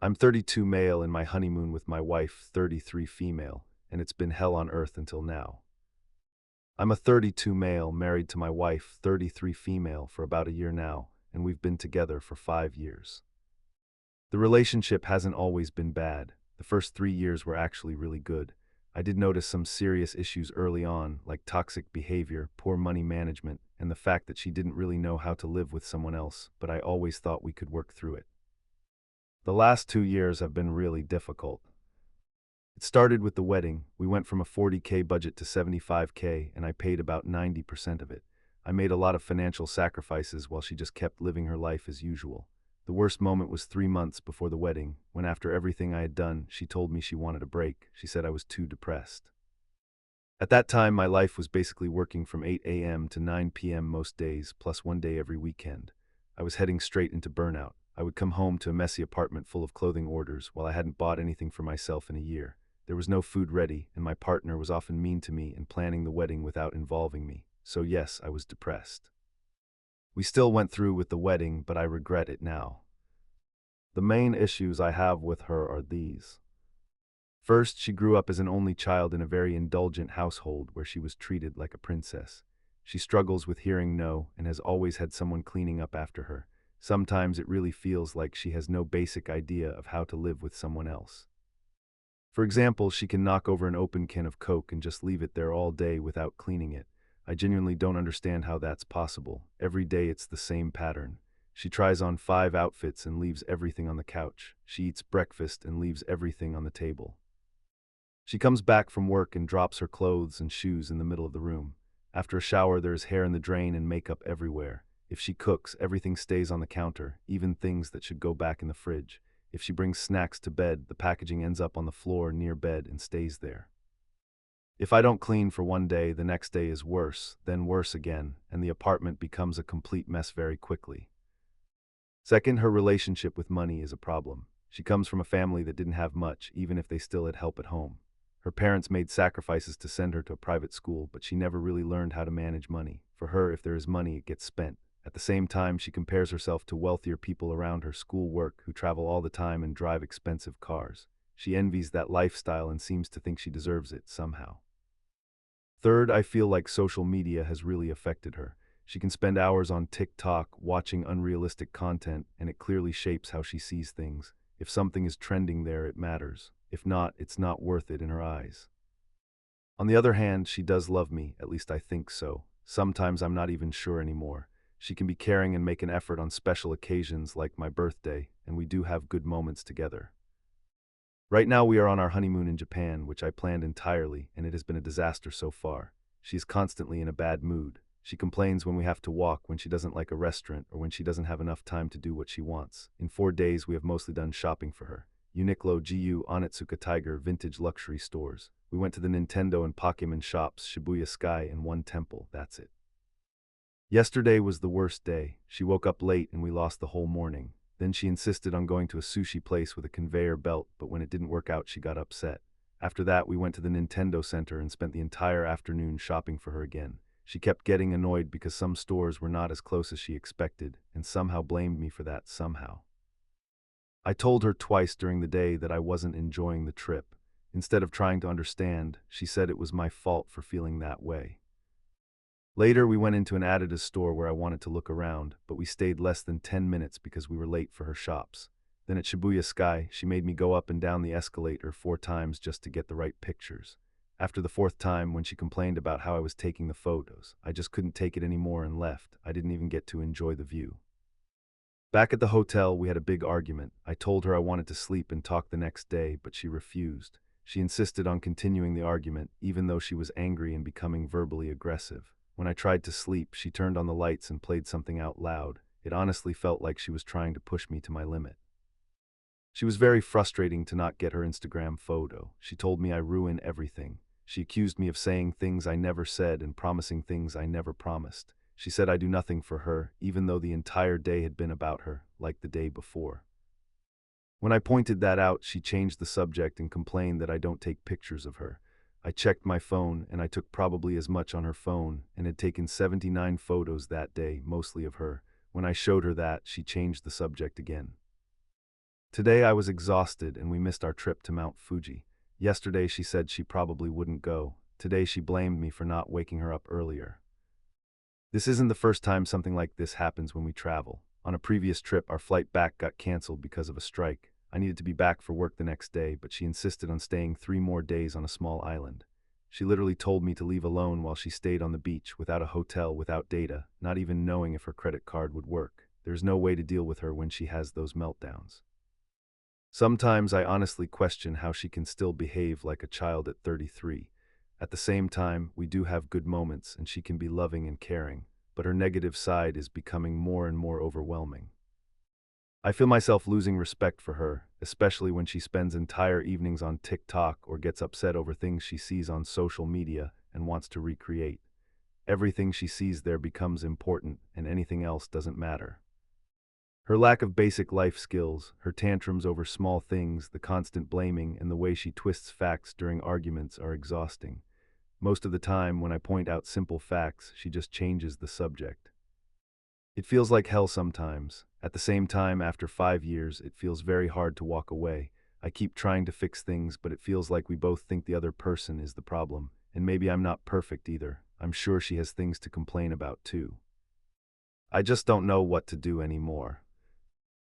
I'm 32 male in my honeymoon with my wife, 33 female, and it's been hell on earth until now. I'm a 32 male married to my wife, 33 female, for about a year now, and we've been together for 5 years. The relationship hasn't always been bad. The first 3 years were actually really good. I did notice some serious issues early on, like toxic behavior, poor money management, and the fact that she didn't really know how to live with someone else, but I always thought we could work through it. The last 2 years have been really difficult. It started with the wedding. We went from a 40K budget to 75K, and I paid about 90% of it. I made a lot of financial sacrifices while she just kept living her life as usual. The worst moment was 3 months before the wedding, when after everything I had done, she told me she wanted a break. She said I was too depressed. At that time, my life was basically working from 8 a.m. to 9 p.m. most days, plus one day every weekend. I was heading straight into burnout. I would come home to a messy apartment full of clothing orders while I hadn't bought anything for myself in a year. There was no food ready, and my partner was often mean to me and planning the wedding without involving me. So yes, I was depressed. We still went through with the wedding, but I regret it now. The main issues I have with her are these. First, she grew up as an only child in a very indulgent household where she was treated like a princess. She struggles with hearing no and has always had someone cleaning up after her. Sometimes it really feels like she has no basic idea of how to live with someone else. For example, she can knock over an open can of Coke and just leave it there all day without cleaning it. I genuinely don't understand how that's possible. Every day it's the same pattern. She tries on 5 outfits and leaves everything on the couch. She eats breakfast and leaves everything on the table. She comes back from work and drops her clothes and shoes in the middle of the room. After a shower, there is hair in the drain and makeup everywhere. If she cooks, everything stays on the counter, even things that should go back in the fridge. If she brings snacks to bed, the packaging ends up on the floor near bed and stays there. If I don't clean for one day, the next day is worse, then worse again, and the apartment becomes a complete mess very quickly. Second, her relationship with money is a problem. She comes from a family that didn't have much, even if they still had help at home. Her parents made sacrifices to send her to a private school, but she never really learned how to manage money. For her, if there is money, it gets spent. At the same time, she compares herself to wealthier people around her school work who travel all the time and drive expensive cars. She envies that lifestyle and seems to think she deserves it somehow. Third, I feel like social media has really affected her. She can spend hours on TikTok watching unrealistic content, and it clearly shapes how she sees things. If something is trending there, it matters. If not, it's not worth it in her eyes. On the other hand, she does love me, at least I think so. Sometimes I'm not even sure anymore. She can be caring and make an effort on special occasions like my birthday, and we do have good moments together. Right now we are on our honeymoon in Japan, which I planned entirely, and it has been a disaster so far. She is constantly in a bad mood. She complains when we have to walk, when she doesn't like a restaurant, or when she doesn't have enough time to do what she wants. In 4 days, we have mostly done shopping for her. Uniqlo, GU, Onitsuka Tiger, vintage luxury stores. We went to the Nintendo and Pokemon shops, Shibuya Sky, and one temple. That's it. Yesterday was the worst day. She woke up late and we lost the whole morning. Then she insisted on going to a sushi place with a conveyor belt, but when it didn't work out, she got upset. After that, we went to the Nintendo Center and spent the entire afternoon shopping for her again. She kept getting annoyed because some stores were not as close as she expected, and somehow blamed me for that somehow. I told her twice during the day that I wasn't enjoying the trip. Instead of trying to understand, she said it was my fault for feeling that way. Later, we went into an Adidas store where I wanted to look around, but we stayed less than 10 minutes because we were late for her shops. Then at Shibuya Sky, she made me go up and down the escalator 4 times just to get the right pictures. After the 4th time, when she complained about how I was taking the photos, I just couldn't take it anymore and left. I didn't even get to enjoy the view. Back at the hotel, we had a big argument. I told her I wanted to sleep and talk the next day, but she refused. She insisted on continuing the argument, even though she was angry and becoming verbally aggressive. When I tried to sleep, she turned on the lights and played something out loud. It honestly felt like she was trying to push me to my limit. She was very frustrating to not get her Instagram photo. She told me I ruin everything. She accused me of saying things I never said and promising things I never promised. She said I do nothing for her, even though the entire day had been about her, like the day before. When I pointed that out, she changed the subject and complained that I don't take pictures of her. I checked my phone, and I took probably as much on her phone, and had taken 79 photos that day, mostly of her. When I showed her that, she changed the subject again. Today I was exhausted and we missed our trip to Mount Fuji. Yesterday she said she probably wouldn't go. Today she blamed me for not waking her up earlier. This isn't the first time something like this happens when we travel. On a previous trip, our flight back got canceled because of a strike. I needed to be back for work the next day, but she insisted on staying 3 more days on a small island. She literally told me to leave alone while she stayed on the beach, without a hotel, without data, not even knowing if her credit card would work. There's no way to deal with her when she has those meltdowns. Sometimes I honestly question how she can still behave like a child at 33. At the same time, we do have good moments and she can be loving and caring, but her negative side is becoming more and more overwhelming. I feel myself losing respect for her, especially when she spends entire evenings on TikTok or gets upset over things she sees on social media and wants to recreate. Everything she sees there becomes important and anything else doesn't matter. Her lack of basic life skills, her tantrums over small things, the constant blaming, and the way she twists facts during arguments are exhausting. Most of the time, when I point out simple facts, she just changes the subject. It feels like hell sometimes. At the same time, after 5 years, it feels very hard to walk away. I keep trying to fix things, but it feels like we both think the other person is the problem. And maybe I'm not perfect either. I'm sure she has things to complain about too. I just don't know what to do anymore.